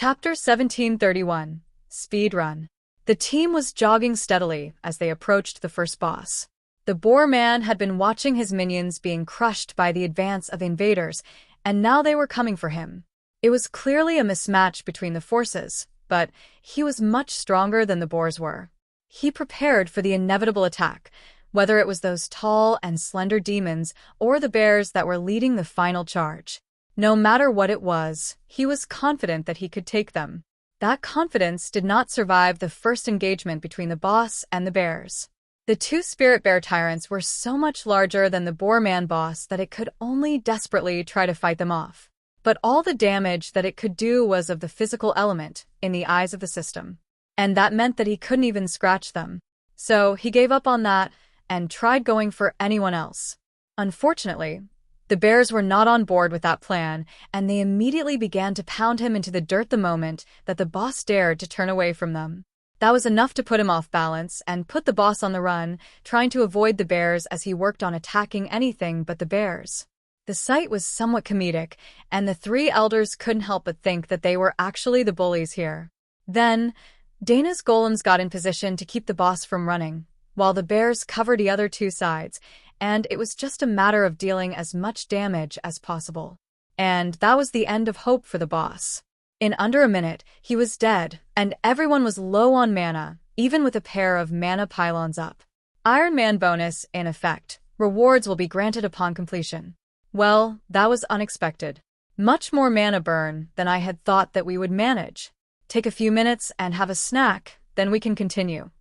Chapter 1731. Speed Run. The team was jogging steadily as they approached the first boss. The boar man had been watching his minions being crushed by the advance of invaders, and now they were coming for him. It was clearly a mismatch between the forces, but he was much stronger than the boars were. He prepared for the inevitable attack, whether it was those tall and slender demons or the bears that were leading the final charge. No matter what it was, he was confident that he could take them. That confidence did not survive the first engagement between the boss and the bears. The two spirit bear tyrants were so much larger than the boar man boss that it could only desperately try to fight them off. But all the damage that it could do was of the physical element in the eyes of the system. And that meant that he couldn't even scratch them. So he gave up on that and tried going for anyone else. Unfortunately, the bears were not on board with that plan, and they immediately began to pound him into the dirt the moment that the boss dared to turn away from them. That was enough to put him off balance and put the boss on the run, trying to avoid the bears as he worked on attacking anything but the bears. The sight was somewhat comedic, and the three elders couldn't help but think that they were actually the bullies here. Then, Dana's golems got in position to keep the boss from running, while the bears covered the other two sides, and it was just a matter of dealing as much damage as possible. And that was the end of hope for the boss. In under a minute, he was dead, and everyone was low on mana, even with a pair of mana pylons up. Iron Man bonus, in effect. Rewards will be granted upon completion. Well, that was unexpected. Much more mana burn than I had thought that we would manage. Take a few minutes and have a snack, then we can continue.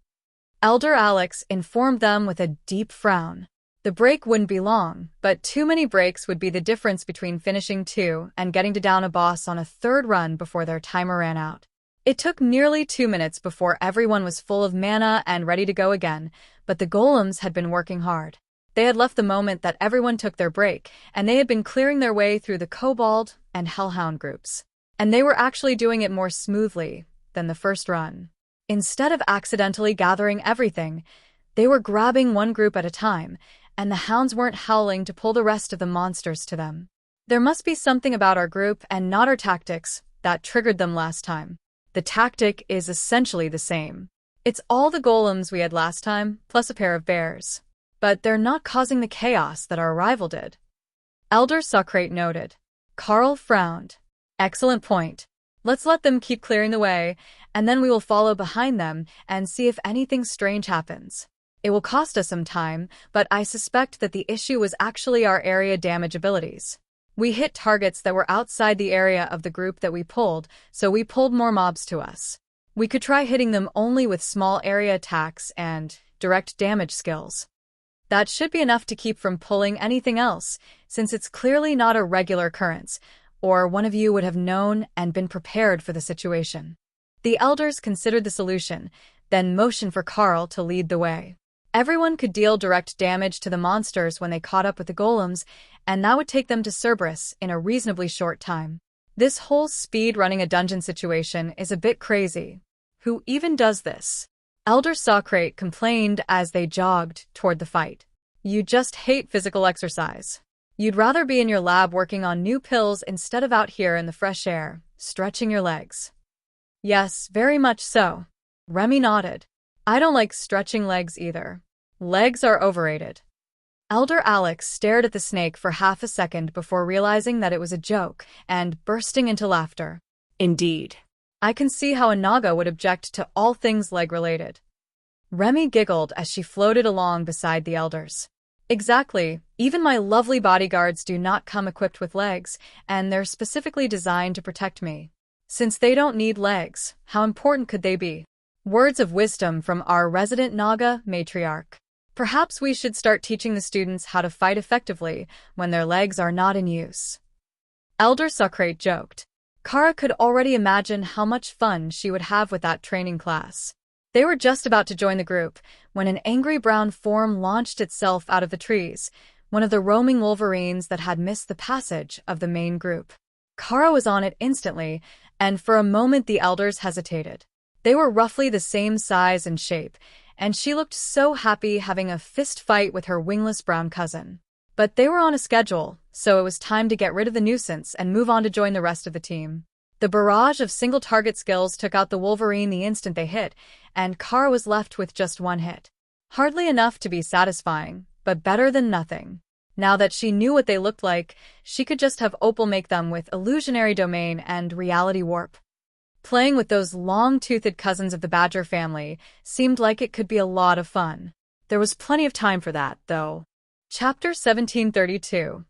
Elder Alex informed them with a deep frown. The break wouldn't be long, but too many breaks would be the difference between finishing two and getting to down a boss on a third run before their timer ran out. It took nearly 2 minutes before everyone was full of mana and ready to go again, but the golems had been working hard. They had left the moment that everyone took their break, and they had been clearing their way through the Kobold and Hellhound groups. And they were actually doing it more smoothly than the first run. Instead of accidentally gathering everything, they were grabbing one group at a time, and the hounds weren't howling to pull the rest of the monsters to them. There must be something about our group and not our tactics that triggered them last time. The tactic is essentially the same. It's all the golems we had last time, plus a pair of bears. But they're not causing the chaos that our rival did. Elder Socrate noted. Carl frowned. Excellent point. Let's let them keep clearing the way, and then we will follow behind them and see if anything strange happens. It will cost us some time, but I suspect that the issue was actually our area damage abilities. We hit targets that were outside the area of the group that we pulled, so we pulled more mobs to us. We could try hitting them only with small area attacks and direct damage skills. That should be enough to keep from pulling anything else, since it's clearly not a regular occurrence, or one of you would have known and been prepared for the situation. The elders considered the solution, then motioned for Carl to lead the way. Everyone could deal direct damage to the monsters when they caught up with the golems, and that would take them to Cerberus in a reasonably short time. This whole speed running a dungeon situation is a bit crazy. Who even does this? Elder Socrate complained as they jogged toward the fight. You just hate physical exercise. You'd rather be in your lab working on new pills instead of out here in the fresh air, stretching your legs. Yes, very much so. Remy nodded. I don't like stretching legs either. Legs are overrated. Elder Alex stared at the snake for half a second before realizing that it was a joke and bursting into laughter. Indeed. I can see how a Naga would object to all things leg-related. Remy giggled as she floated along beside the elders. Exactly. Even my lovely bodyguards do not come equipped with legs, and they're specifically designed to protect me. Since they don't need legs, how important could they be? Words of wisdom from our resident Naga matriarch. Perhaps we should start teaching the students how to fight effectively when their legs are not in use. Elder Socrate joked. Kara could already imagine how much fun she would have with that training class. They were just about to join the group when an angry brown form launched itself out of the trees, one of the roaming wolverines that had missed the passage of the main group. Kara was on it instantly, and for a moment the elders hesitated. They were roughly the same size and shape, and she looked so happy having a fist fight with her wingless brown cousin. But they were on a schedule, so it was time to get rid of the nuisance and move on to join the rest of the team. The barrage of single-target skills took out the Wolverine the instant they hit, and Kara was left with just one hit. Hardly enough to be satisfying, but better than nothing. Now that she knew what they looked like, she could just have Opal make them with illusionary domain and reality warp. Playing with those long-toothed cousins of the Badger family seemed like it could be a lot of fun. There was plenty of time for that, though. Chapter 1732.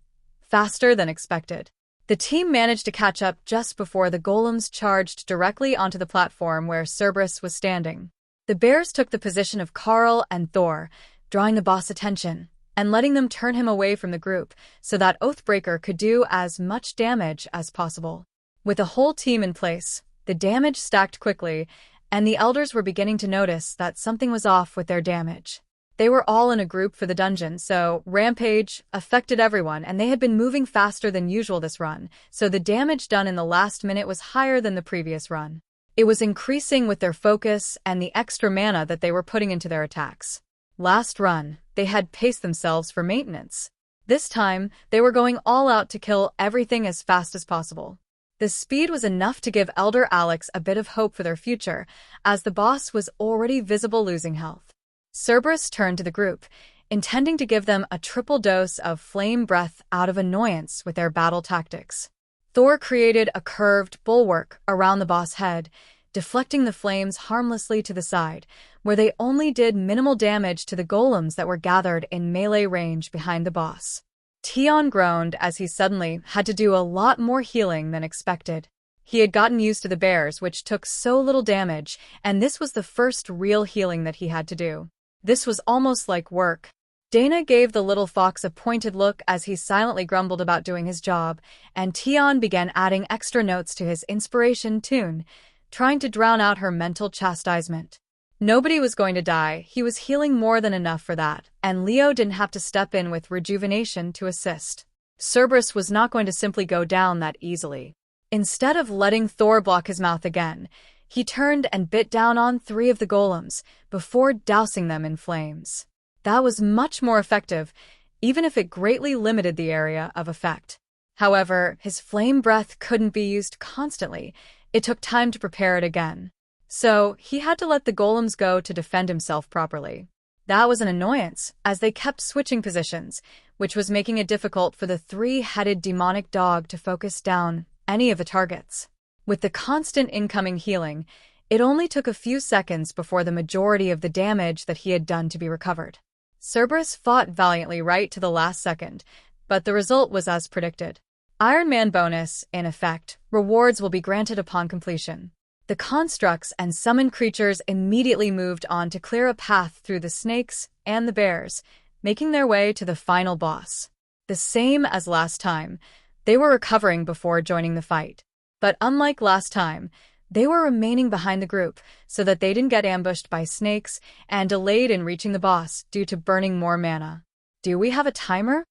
Faster than expected. The team managed to catch up just before the golems charged directly onto the platform where Cerberus was standing. The bears took the position of Carl and Thor, drawing the boss' attention and letting them turn him away from the group so that Oathbreaker could do as much damage as possible. With a whole team in place, the damage stacked quickly, and the elders were beginning to notice that something was off with their damage. They were all in a group for the dungeon, so Rampage affected everyone, and they had been moving faster than usual this run, so the damage done in the last minute was higher than the previous run. It was increasing with their focus and the extra mana that they were putting into their attacks. Last run, they had paced themselves for maintenance. This time, they were going all out to kill everything as fast as possible. The speed was enough to give Elder Alex a bit of hope for their future, as the boss was already visible losing health. Cerberus turned to the group, intending to give them a triple dose of flame breath out of annoyance with their battle tactics. Thor created a curved bulwark around the boss' head, deflecting the flames harmlessly to the side, where they only did minimal damage to the golems that were gathered in melee range behind the boss. Tion groaned as he suddenly had to do a lot more healing than expected. He had gotten used to the bears, which took so little damage, and this was the first real healing that he had to do. This was almost like work. Dana gave the little fox a pointed look as he silently grumbled about doing his job, and Tion began adding extra notes to his inspiration tune, trying to drown out her mental chastisement. Nobody was going to die, he was healing more than enough for that, and Leo didn't have to step in with rejuvenation to assist. Cerberus was not going to simply go down that easily. Instead of letting Thor block his mouth again, he turned and bit down on 3 of the golems before dousing them in flames. That was much more effective, even if it greatly limited the area of effect. However, his flame breath couldn't be used constantly. It took time to prepare it again. So, he had to let the golems go to defend himself properly. That was an annoyance, as they kept switching positions, which was making it difficult for the 3-headed demonic dog to focus down any of the targets. With the constant incoming healing, it only took a few seconds before the majority of the damage that he had done to be recovered. Cerberus fought valiantly right to the last second, but the result was as predicted. Iron Man bonus, in effect, rewards will be granted upon completion. The constructs and summoned creatures immediately moved on to clear a path through the snakes and the bears, making their way to the final boss. The same as last time, they were recovering before joining the fight. But unlike last time, they were remaining behind the group so that they didn't get ambushed by snakes and delayed in reaching the boss due to burning more mana. "Do we have a timer?"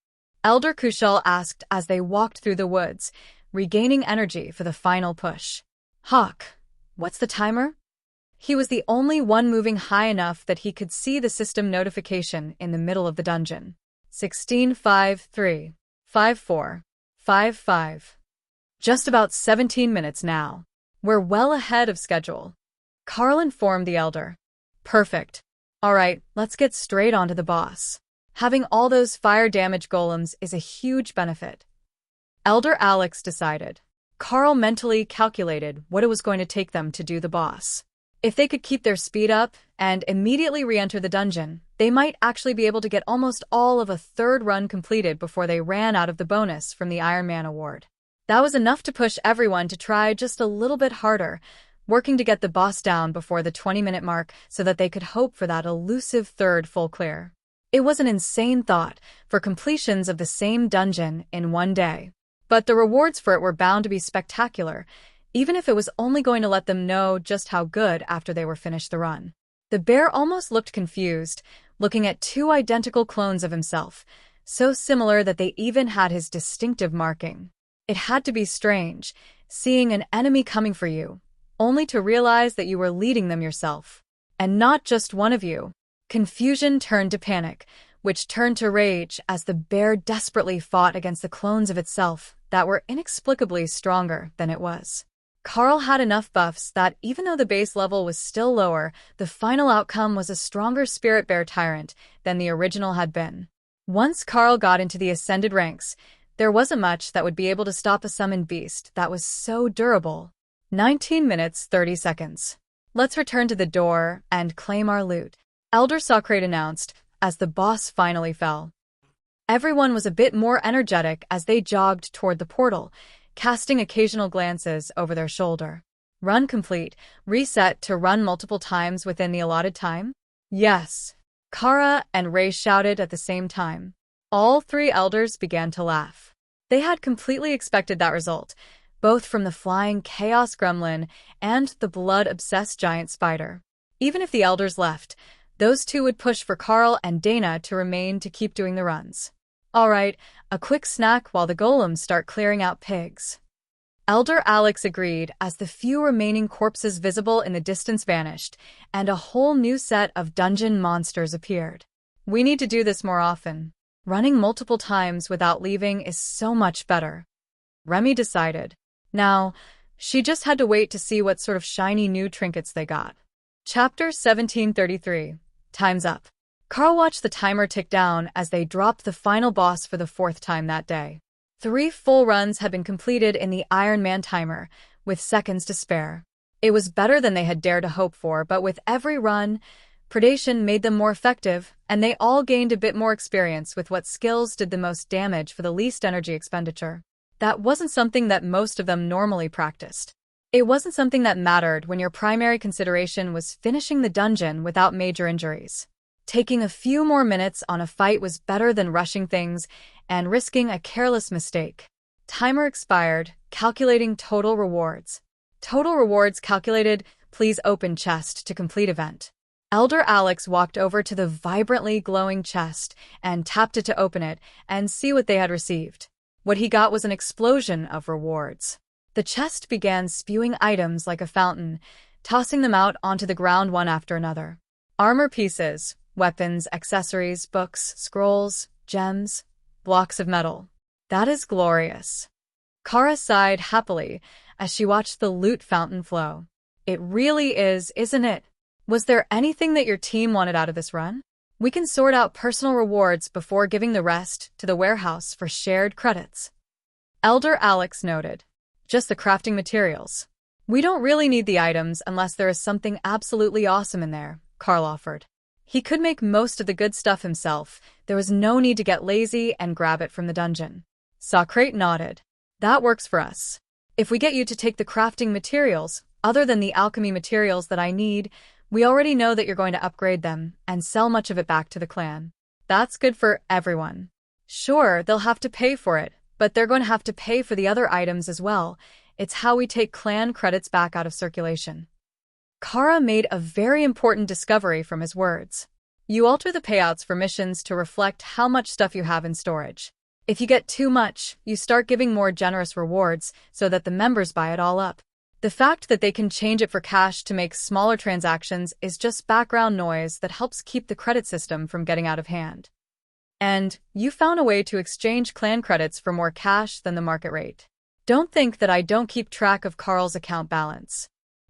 Elder Kushal asked as they walked through the woods, regaining energy for the final push. "Hawk, what's the timer?" He was the only one moving high enough that he could see the system notification in the middle of the dungeon. 16:53, 54, 55. Just about 17 minutes now. We're well ahead of schedule. Carl informed the elder. "Perfect. All right, let's get straight onto the boss. Having all those fire damage golems is a huge benefit." Elder Alex decided. Carl mentally calculated what it was going to take them to do the boss. If they could keep their speed up and immediately re-enter the dungeon, they might actually be able to get almost all of a 3rd run completed before they ran out of the bonus from the Iron Man award. That was enough to push everyone to try just a little bit harder, working to get the boss down before the 20-minute mark so that they could hope for that elusive 3rd full clear. It was an insane thought for completions of the same dungeon in one day. But the rewards for it were bound to be spectacular, even if it was only going to let them know just how good after they were finished the run. The bear almost looked confused, looking at 2 identical clones of himself, so similar that they even had his distinctive marking. It had to be strange, seeing an enemy coming for you, only to realize that you were leading them yourself. And not just one of you. Confusion turned to panic, which turned to rage as the bear desperately fought against the clones of itself that were inexplicably stronger than it was. Carl had enough buffs that even though the base level was still lower, the final outcome was a stronger Spirit Bear Tyrant than the original had been. Once Carl got into the ascended ranks, there wasn't much that would be able to stop a summoned beast that was so durable. 19 minutes 30 seconds. Let's return to the door and claim our loot, Elder Socrate announced as the boss finally fell. Everyone was a bit more energetic as they jogged toward the portal, casting occasional glances over their shoulder. Run complete. Reset to run multiple times within the allotted time? Yes. Kara and Ray shouted at the same time. All three elders began to laugh. They had completely expected that result, both from the flying chaos gremlin and the blood-obsessed giant spider. Even if the elders left, those two would push for Carl and Dana to remain to keep doing the runs. All right, a quick snack while the golems start clearing out pigs. Elder Alex agreed as the few remaining corpses visible in the distance vanished, and a whole new set of dungeon monsters appeared. We need to do this more often. Running multiple times without leaving is so much better. Remy decided. Now, she just had to wait to see what sort of shiny new trinkets they got. Chapter 1733. Time's up. Carl watched the timer tick down as they dropped the final boss for the 4th time that day. 3 full runs had been completed in the Iron Man timer, with seconds to spare. It was better than they had dared to hope for, but with every run, predation made them more effective, and they all gained a bit more experience with what skills did the most damage for the least energy expenditure. That wasn't something that most of them normally practiced. It wasn't something that mattered when your primary consideration was finishing the dungeon without major injuries. Taking a few more minutes on a fight was better than rushing things and risking a careless mistake. Timer expired, calculating total rewards. Total rewards calculated, please open chest to complete event. Elder Alex walked over to the vibrantly glowing chest and tapped it to open it and see what they had received. What he got was an explosion of rewards. The chest began spewing items like a fountain, tossing them out onto the ground one after another. Armor pieces, weapons, accessories, books, scrolls, gems, blocks of metal. That is glorious. Kara sighed happily as she watched the loot fountain flow. It really is, isn't it? Was there anything that your team wanted out of this run? We can sort out personal rewards before giving the rest to the warehouse for shared credits. Elder Alex noted. Just the crafting materials. We don't really need the items unless there is something absolutely awesome in there, Carl offered. He could make most of the good stuff himself. There was no need to get lazy and grab it from the dungeon. Socrate nodded. That works for us. If we get you to take the crafting materials, other than the alchemy materials that I need, we already know that you're going to upgrade them and sell much of it back to the clan. That's good for everyone. Sure, they'll have to pay for it, but they're going to have to pay for the other items as well. It's how we take clan credits back out of circulation. Kara made a very important discovery from his words. You alter the payouts for missions to reflect how much stuff you have in storage. If you get too much, you start giving more generous rewards so that the members buy it all up. The fact that they can change it for cash to make smaller transactions is just background noise that helps keep the credit system from getting out of hand. And you found a way to exchange clan credits for more cash than the market rate. Don't think that I don't keep track of Carl's account balance.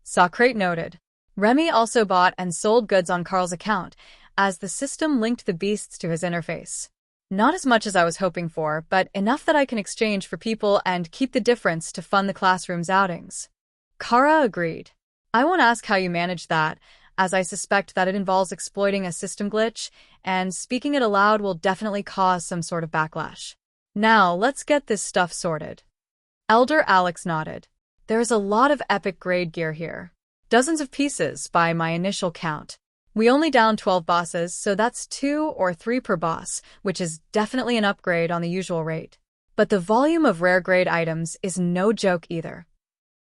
Socrate noted. Remy also bought and sold goods on Carl's account, as the system linked the beasts to his interface. Not as much as I was hoping for, but enough that I can exchange for people and keep the difference to fund the classroom's outings. Kara agreed. I won't ask how you manage that, as I suspect that it involves exploiting a system glitch, and speaking it aloud will definitely cause some sort of backlash. Now, let's get this stuff sorted. Elder Alex nodded. There's a lot of epic grade gear here. Dozens of pieces by my initial count. We only downed 12 bosses, so that's 2 or 3 per boss, which is definitely an upgrade on the usual rate. But the volume of rare grade items is no joke either.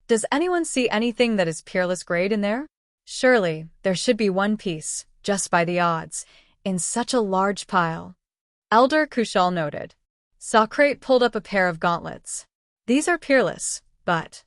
Does anyone see anything that is peerless grade in there? Surely, there should be one piece, just by the odds, in such a large pile. Elder Kushal noted. Socrate pulled up a pair of gauntlets. These are peerless, but...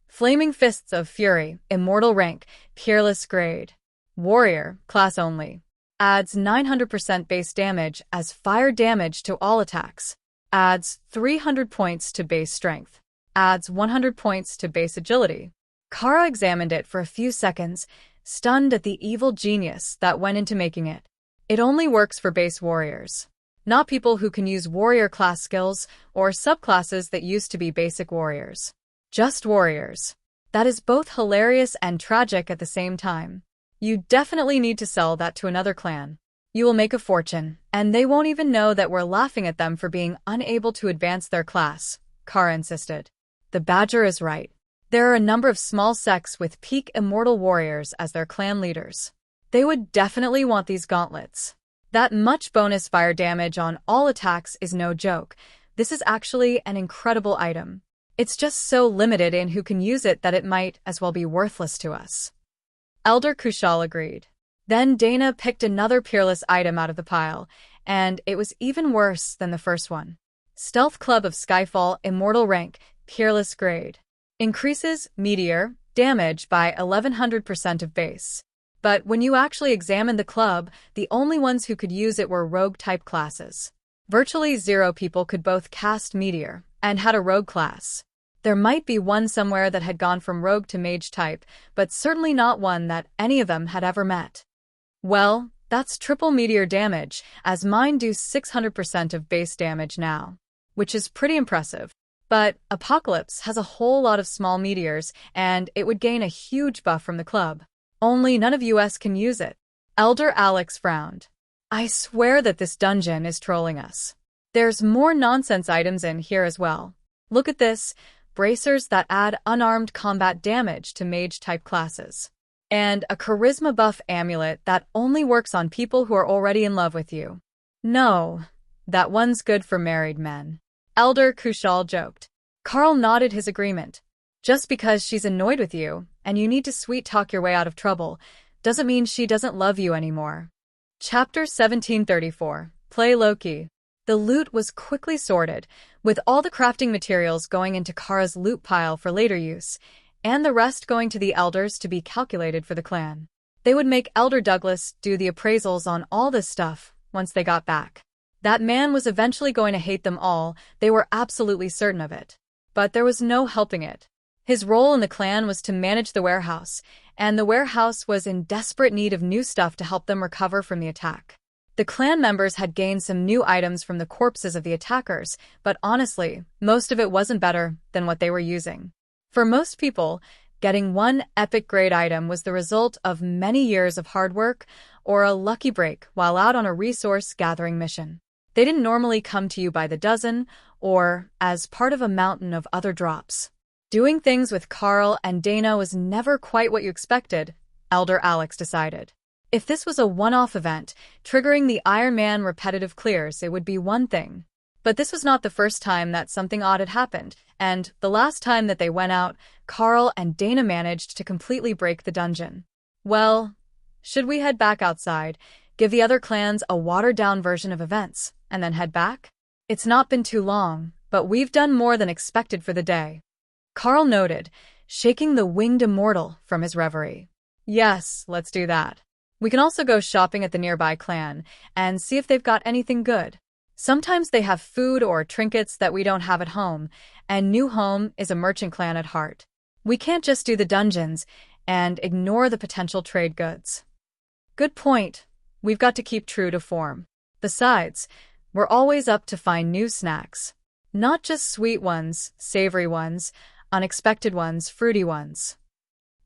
Flaming Fists of Fury, Immortal Rank, Peerless Grade. Warrior, Class Only. Adds 900% base damage as fire damage to all attacks. Adds 300 points to base strength. adds 100 points to base agility. Kara examined it for a few seconds, stunned at the evil genius that went into making it. It only works for base warriors, not people who can use warrior class skills or subclasses that used to be basic warriors. Just warriors. That is both hilarious and tragic at the same time. You definitely need to sell that to another clan. You will make a fortune, and they won't even know that we're laughing at them for being unable to advance their class, Kara insisted. The Badger is right. There are a number of small sects with peak immortal warriors as their clan leaders. They would definitely want these gauntlets. That much bonus fire damage on all attacks is no joke. This is actually an incredible item. It's just so limited in who can use it that it might as well be worthless to us. Elder Kushal agreed. Then Dana picked another peerless item out of the pile, and it was even worse than the first one. Stealth Club of Skyfall Immortal Rank, Peerless Grade. Increases meteor damage by 1100% of base. But when you actually examined the club, the only ones who could use it were rogue-type classes. Virtually 0 people could both cast meteor and had a rogue class. There might be one somewhere that had gone from rogue to mage type, but certainly not one that any of them had ever met. Well, that's triple meteor damage, as mine do 600% of base damage now, which is pretty impressive. But Apocalypse has a whole lot of small meteors, and it would gain a huge buff from the club. Only none of us can use it. Elder Alex frowned. I swear that this dungeon is trolling us. There's more nonsense items in here as well. Look at this. Bracers that add unarmed combat damage to mage-type classes. And a charisma buff amulet that only works on people who are already in love with you. No, that one's good for married men. Elder Kushal joked. Carl nodded his agreement. Just because she's annoyed with you, and you need to sweet-talk your way out of trouble, doesn't mean she doesn't love you anymore. Chapter 1734. Play Loki. The loot was quickly sorted, with all the crafting materials going into Kara's loot pile for later use, and the rest going to the elders to be calculated for the clan. They would make Elder Douglas do the appraisals on all this stuff once they got back. That man was eventually going to hate them all, they were absolutely certain of it. But there was no helping it. His role in the clan was to manage the warehouse, and the warehouse was in desperate need of new stuff to help them recover from the attack. The clan members had gained some new items from the corpses of the attackers, but honestly, most of it wasn't better than what they were using. For most people, getting one epic grade item was the result of many years of hard work or a lucky break while out on a resource-gathering mission. They didn't normally come to you by the dozen or as part of a mountain of other drops. Doing things with Carl and Dana was never quite what you expected, Elder Alex decided. If this was a one-off event, triggering the Iron Man repetitive clears, it would be one thing. But this was not the first time that something odd had happened, and the last time that they went out, Carl and Dana managed to completely break the dungeon. Well, should we head back outside, give the other clans a watered-down version of events, and then head back? It's not been too long, but we've done more than expected for the day. Carl noted, shaking the winged immortal from his reverie. Yes, let's do that. We can also go shopping at the nearby clan and see if they've got anything good. Sometimes they have food or trinkets that we don't have at home, and New Home is a merchant clan at heart. We can't just do the dungeons and ignore the potential trade goods. Good point. We've got to keep true to form. Besides, we're always up to find new snacks. Not just sweet ones, savory ones, unexpected ones, fruity ones.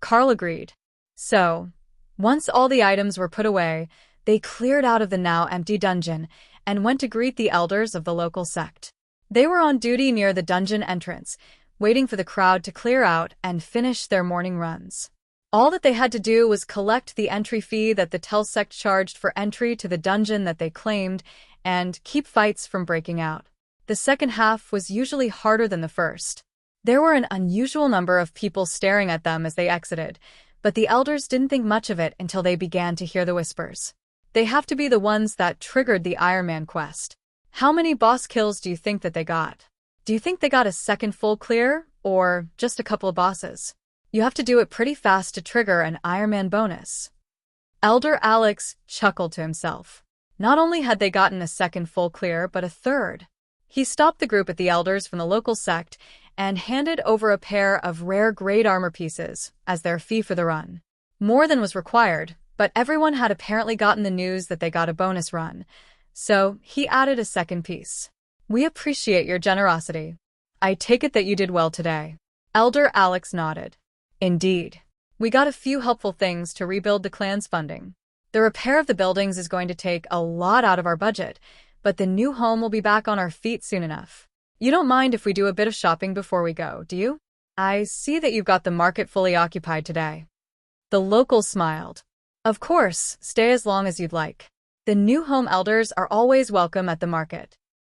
Carl agreed. So, once all the items were put away, they cleared out of the now empty dungeon and went to greet the elders of the local sect. They were on duty near the dungeon entrance, waiting for the crowd to clear out and finish their morning runs. All that they had to do was collect the entry fee that the Tell sect charged for entry to the dungeon that they claimed and keep fights from breaking out. The second half was usually harder than the first. There were an unusual number of people staring at them as they exited, but the elders didn't think much of it until they began to hear the whispers. They have to be the ones that triggered the Iron Man quest. How many boss kills do you think that they got? Do you think they got a second full clear, or just a couple of bosses? You have to do it pretty fast to trigger an Iron Man bonus. Elder Alex chuckled to himself. Not only had they gotten a second full clear, but a third. He stopped the group at the elders from the local sect and handed over a pair of rare grade armor pieces as their fee for the run. More than was required, but everyone had apparently gotten the news that they got a bonus run, so he added a second piece. We appreciate your generosity. I take it that you did well today. Elder Alex nodded. Indeed. We got a few helpful things to rebuild the clan's funding. The repair of the buildings is going to take a lot out of our budget, but the new home will be back on our feet soon enough. You don't mind if we do a bit of shopping before we go, do you? I see that you've got the market fully occupied today. The local smiled. Of course, stay as long as you'd like. The new home elders are always welcome at the market.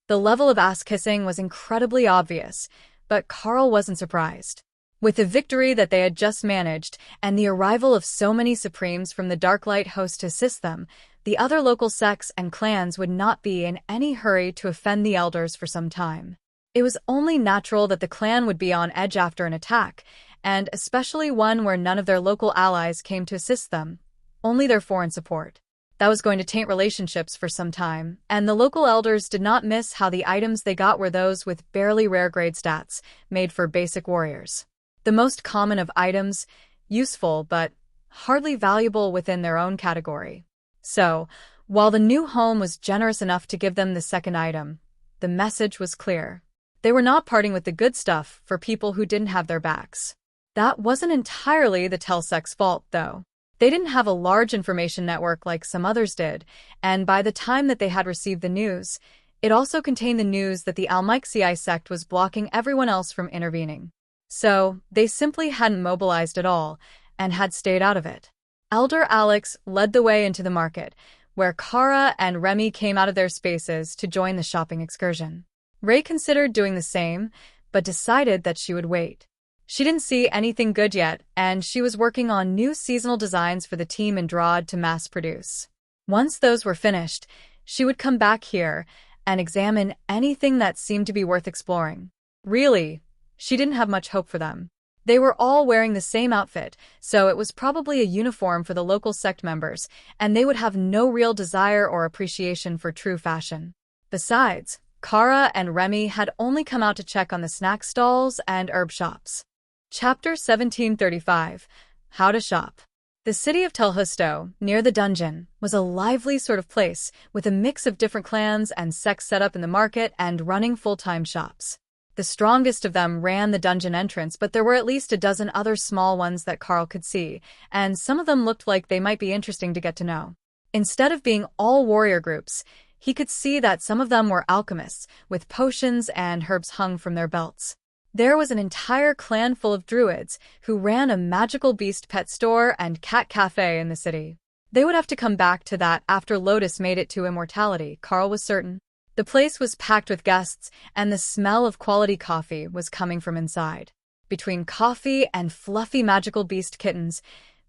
The level of ass-kissing was incredibly obvious, but Carl wasn't surprised. With the victory that they had just managed, and the arrival of so many Supremes from the Darklight host to assist them, the other local sects and clans would not be in any hurry to offend the elders for some time. It was only natural that the clan would be on edge after an attack, and especially one where none of their local allies came to assist them, only their foreign support. That was going to taint relationships for some time, and the local elders did not miss how the items they got were those with barely rare grade stats, made for basic warriors. The most common of items, useful but hardly valuable within their own category. So, while the new home was generous enough to give them the second item, the message was clear. They were not parting with the good stuff for people who didn't have their backs. That wasn't entirely the Telsec's fault, though. They didn't have a large information network like some others did, and by the time that they had received the news, it also contained the news that the Almixii sect was blocking everyone else from intervening. So, they simply hadn't mobilized at all, and had stayed out of it. Elder Alex led the way into the market, where Kara and Remy came out of their spaces to join the shopping excursion. Ray considered doing the same, but decided that she would wait. She didn't see anything good yet, and she was working on new seasonal designs for the team in Drod to mass produce. Once those were finished, she would come back here and examine anything that seemed to be worth exploring. Really, she didn't have much hope for them. They were all wearing the same outfit, so it was probably a uniform for the local sect members, and they would have no real desire or appreciation for true fashion. Besides, Kara and Remy had only come out to check on the snack stalls and herb shops. Chapter 1735. How to Shop. The city of Telhusto, near the dungeon, was a lively sort of place, with a mix of different clans and sects set up in the market and running full-time shops. The strongest of them ran the dungeon entrance, but there were at least a dozen other small ones that Carl could see, and some of them looked like they might be interesting to get to know. Instead of being all warrior groups, he could see that some of them were alchemists, with potions and herbs hung from their belts. There was an entire clan full of druids who ran a magical beast pet store and cat cafe in the city. They would have to come back to that after Lotus made it to immortality, Carl was certain. The place was packed with guests, and the smell of quality coffee was coming from inside. Between coffee and fluffy magical beast kittens,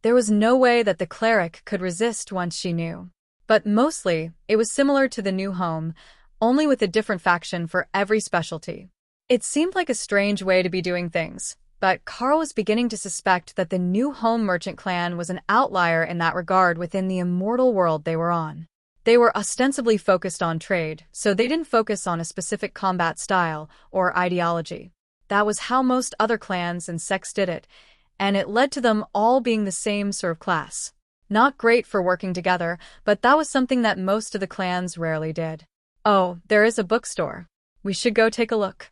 there was no way that the cleric could resist once she knew. But mostly, it was similar to the new home, only with a different faction for every specialty. It seemed like a strange way to be doing things, but Carl was beginning to suspect that the new home merchant clan was an outlier in that regard within the immortal world they were on. They were ostensibly focused on trade, so they didn't focus on a specific combat style or ideology. That was how most other clans and sects did it, and it led to them all being the same sort of class. Not great for working together, but that was something that most of the clans rarely did. Oh, there is a bookstore. We should go take a look.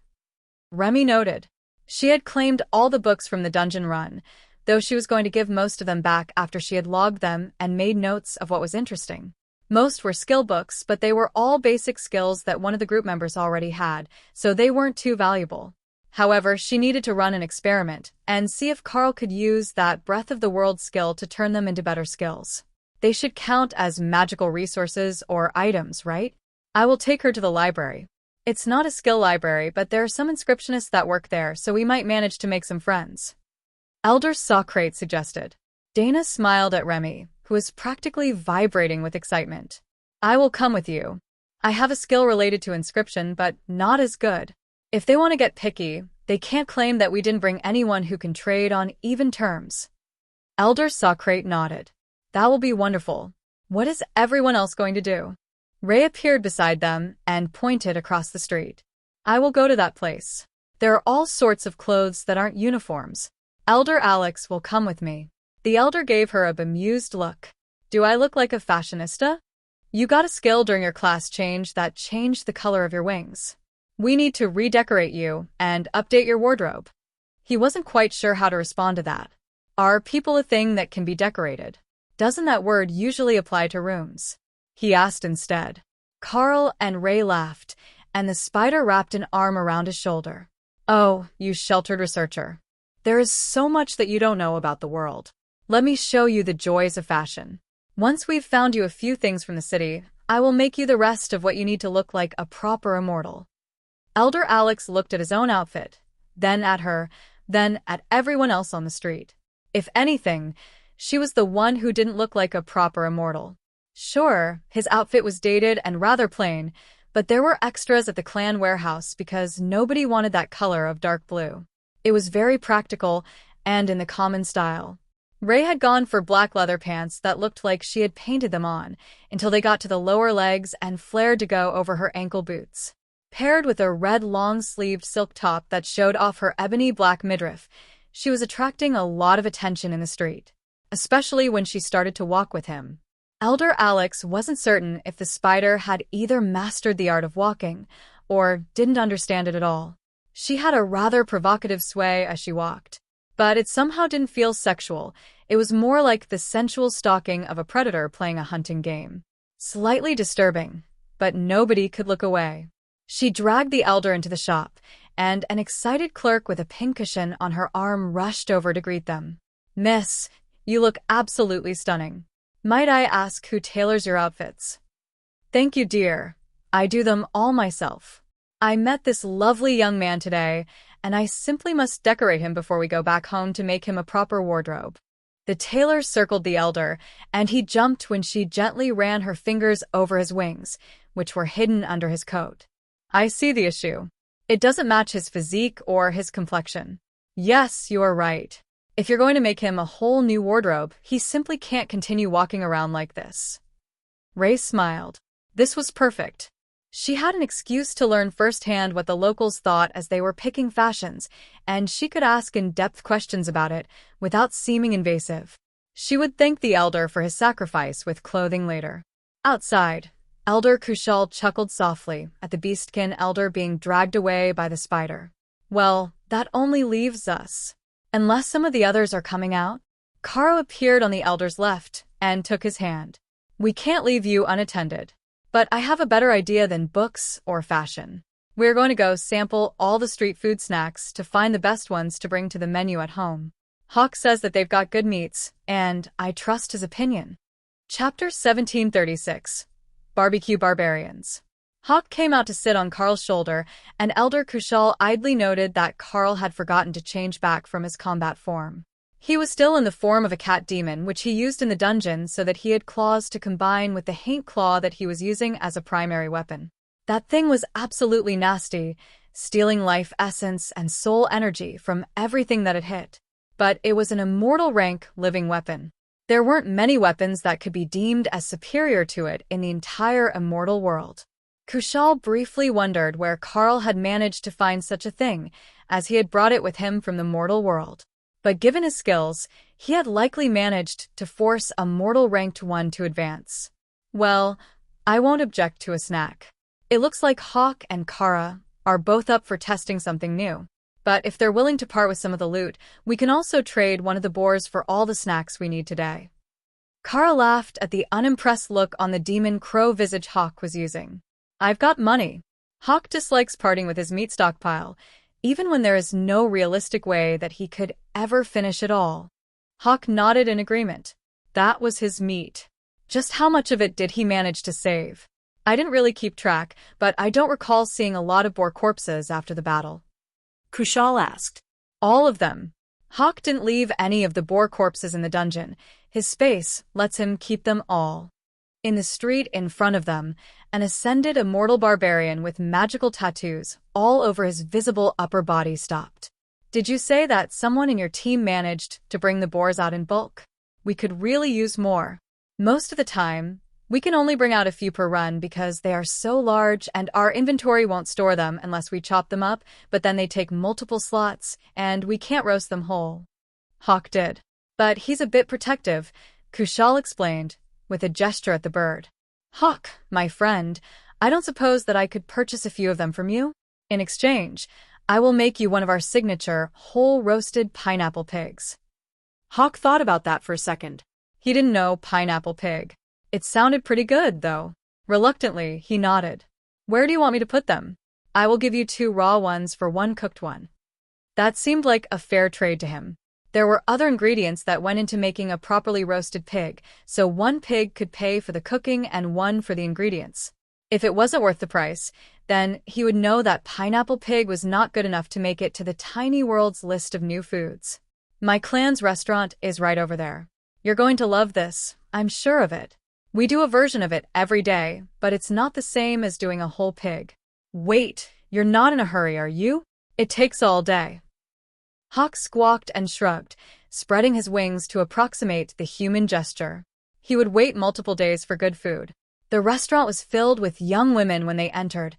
Remy noted. She had claimed all the books from the dungeon run, though she was going to give most of them back after she had logged them and made notes of what was interesting. Most were skill books, but they were all basic skills that one of the group members already had, so they weren't too valuable. However, she needed to run an experiment and see if Carl could use that Breath of the World skill to turn them into better skills. They should count as magical resources or items, right? I will take her to the library. It's not a skill library, but there are some inscriptionists that work there, so we might manage to make some friends. Elder Socrate suggested. Dana smiled at Remy, who was practically vibrating with excitement. I will come with you. I have a skill related to inscription, but not as good. If they want to get picky, they can't claim that we didn't bring anyone who can trade on even terms. Elder Socrate nodded. That will be wonderful. What is everyone else going to do? Ray appeared beside them and pointed across the street. I will go to that place. There are all sorts of clothes that aren't uniforms. Elder Alex will come with me. The elder gave her a bemused look. Do I look like a fashionista? You got a skill during your class change that changed the color of your wings. We need to redecorate you and update your wardrobe. He wasn't quite sure how to respond to that. Are people a thing that can be decorated? Doesn't that word usually apply to rooms? He asked instead. Carl and Ray laughed, and the spider wrapped an arm around his shoulder. Oh, you sheltered researcher. There is so much that you don't know about the world. Let me show you the joys of fashion. Once we've found you a few things from the city, I will make you the rest of what you need to look like a proper immortal. Elder Alex looked at his own outfit, then at her, then at everyone else on the street. If anything, she was the one who didn't look like a proper immortal. Sure, his outfit was dated and rather plain, but there were extras at the clan warehouse because nobody wanted that color of dark blue. It was very practical and in the common style. Ray had gone for black leather pants that looked like she had painted them on until they got to the lower legs and flared to go over her ankle boots. Paired with a red long-sleeved silk top that showed off her ebony black midriff, she was attracting a lot of attention in the street, especially when she started to walk with him. Elder Alex wasn't certain if the spider had either mastered the art of walking or didn't understand it at all. She had a rather provocative sway as she walked, but it somehow didn't feel sexual. It was more like the sensual stalking of a predator playing a hunting game. Slightly disturbing, but nobody could look away. She dragged the elder into the shop, and an excited clerk with a pincushion on her arm rushed over to greet them. Miss, you look absolutely stunning. Might I ask who tailors your outfits? Thank you, dear. I do them all myself. I met this lovely young man today, and I simply must decorate him before we go back home to make him a proper wardrobe. The tailor circled the elder, and he jumped when she gently ran her fingers over his wings, which were hidden under his coat. I see the issue. It doesn't match his physique or his complexion. Yes, you are right. If you're going to make him a whole new wardrobe, he simply can't continue walking around like this. Ray smiled. This was perfect. She had an excuse to learn firsthand what the locals thought as they were picking fashions, and she could ask in-depth questions about it without seeming invasive. She would thank the elder for his sacrifice with clothing later. Outside, Elder Kushal chuckled softly at the beastkin elder being dragged away by the spider. Well, that only leaves us. Unless some of the others are coming out. Karo appeared on the elder's left and took his hand. We can't leave you unattended. But I have a better idea than books or fashion. We're going to go sample all the street food snacks to find the best ones to bring to the menu at home. Hawk says that they've got good meats, and I trust his opinion. Chapter 1736. Barbecue Barbarians. Hawk came out to sit on Carl's shoulder, and Elder Kushal idly noted that Carl had forgotten to change back from his combat form. He was still in the form of a cat demon, which he used in the dungeon so that he had claws to combine with the haint claw that he was using as a primary weapon. That thing was absolutely nasty, stealing life essence and soul energy from everything that it hit. But it was an immortal rank living weapon. There weren't many weapons that could be deemed as superior to it in the entire immortal world. Kushal briefly wondered where Carl had managed to find such a thing, as he had brought it with him from the mortal world. But given his skills, he had likely managed to force a mortal ranked one to advance. Well, I won't object to a snack. It looks like Hawk and Kara are both up for testing something new. But if they're willing to part with some of the loot, we can also trade one of the boars for all the snacks we need today. Kara laughed at the unimpressed look on the demon crow visage Hawk was using. I've got money. Hawk dislikes parting with his meat stockpile, even when there is no realistic way that he could ever finish it all. Hawk nodded in agreement. That was his meat. Just how much of it did he manage to save? I didn't really keep track, but I don't recall seeing a lot of boar corpses after the battle. Kushal asked. All of them. Hawk didn't leave any of the boar corpses in the dungeon. His space lets him keep them all. In the street in front of them, an ascended immortal barbarian with magical tattoos all over his visible upper body stopped. Did you say that someone in your team managed to bring the boars out in bulk? We could really use more. Most of the time, We can only bring out a few per run because they are so large and our inventory won't store them unless we chop them up, but then they take multiple slots, and we can't roast them whole. Hawk did. But he's a bit protective, Kushal explained, with a gesture at the bird. Hawk, my friend, I don't suppose that I could purchase a few of them from you? In exchange, I will make you one of our signature, whole roasted pineapple pigs. Hawk thought about that for a second. He didn't know pineapple pig. It sounded pretty good, though. Reluctantly, he nodded. Where do you want me to put them? I will give you 2 raw ones for 1 cooked one. That seemed like a fair trade to him. There were other ingredients that went into making a properly roasted pig, so 1 pig could pay for the cooking and 1 for the ingredients. If it wasn't worth the price, then he would know that pineapple pig was not good enough to make it to the tiny world's list of new foods. My clan's restaurant is right over there. You're going to love this, I'm sure of it. We do a version of it every day, but it's not the same as doing a whole pig. Wait, you're not in a hurry, are you? It takes all day. Hawk squawked and shrugged, spreading his wings to approximate the human gesture. He would wait multiple days for good food. The restaurant was filled with young women when they entered,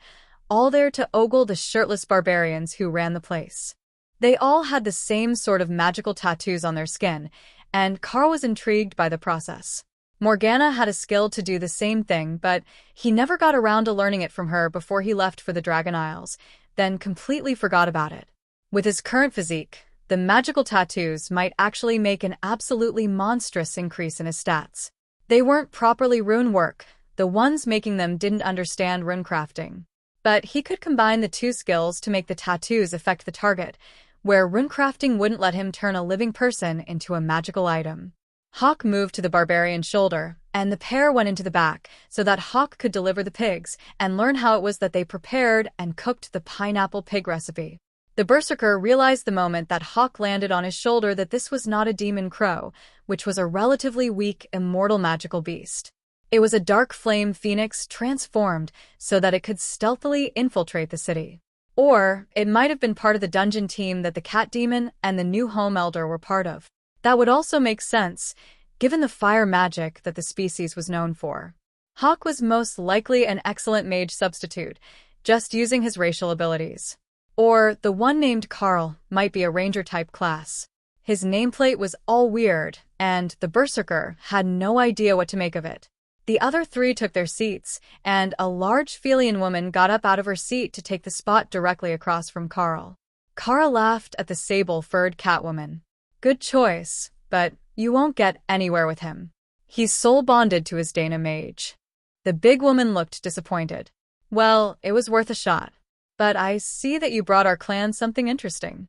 all there to ogle the shirtless barbarians who ran the place. They all had the same sort of magical tattoos on their skin, and Carl was intrigued by the process. Morgana had a skill to do the same thing, but he never got around to learning it from her before he left for the Dragon Isles, then completely forgot about it. With his current physique, the magical tattoos might actually make an absolutely monstrous increase in his stats. They weren't properly rune work, the ones making them didn't understand runecrafting. But he could combine the 2 skills to make the tattoos affect the target, where runecrafting wouldn't let him turn a living person into a magical item. Hawk moved to the barbarian's shoulder, and the pair went into the back so that Hawk could deliver the pigs and learn how it was that they prepared and cooked the pineapple pig recipe. The berserker realized the moment that Hawk landed on his shoulder that this was not a demon crow, which was a relatively weak, immortal magical beast. It was a dark flame phoenix transformed so that it could stealthily infiltrate the city. Or it might have been part of the dungeon team that the cat demon and the new home elder were part of. That would also make sense, given the fire magic that the species was known for. Hawk was most likely an excellent mage substitute, just using his racial abilities. Or the one named Carl might be a ranger-type class. His nameplate was all weird, and the berserker had no idea what to make of it. The other 3 took their seats, and a large Felian woman got up out of her seat to take the spot directly across from Carl. Carl laughed at the sable-furred catwoman. Good choice, but you won't get anywhere with him. He's soul-bonded to his Dana mage. The big woman looked disappointed. Well, it was worth a shot. But I see that you brought our clan something interesting.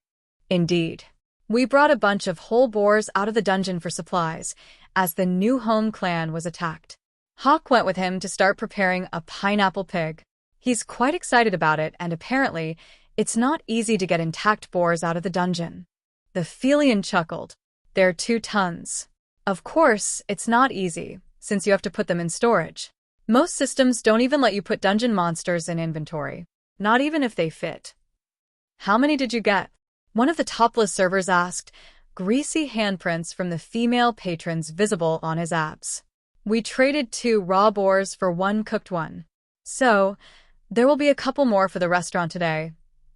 Indeed. We brought a bunch of whole boars out of the dungeon for supplies, as the new home clan was attacked. Hawk went with him to start preparing a pineapple pig. He's quite excited about it, and apparently, it's not easy to get intact boars out of the dungeon. The Felian chuckled. They're 2 tons. Of course, it's not easy, since you have to put them in storage. Most systems don't even let you put dungeon monsters in inventory, not even if they fit. How many did you get? One of the topless servers asked, greasy handprints from the female patrons visible on his abs. We traded 2 raw boars for 1 cooked one. So, there will be a couple more for the restaurant today,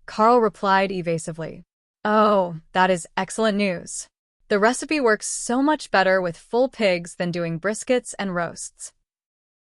Carl replied evasively. Oh, that is excellent news. The recipe works so much better with full pigs than doing briskets and roasts.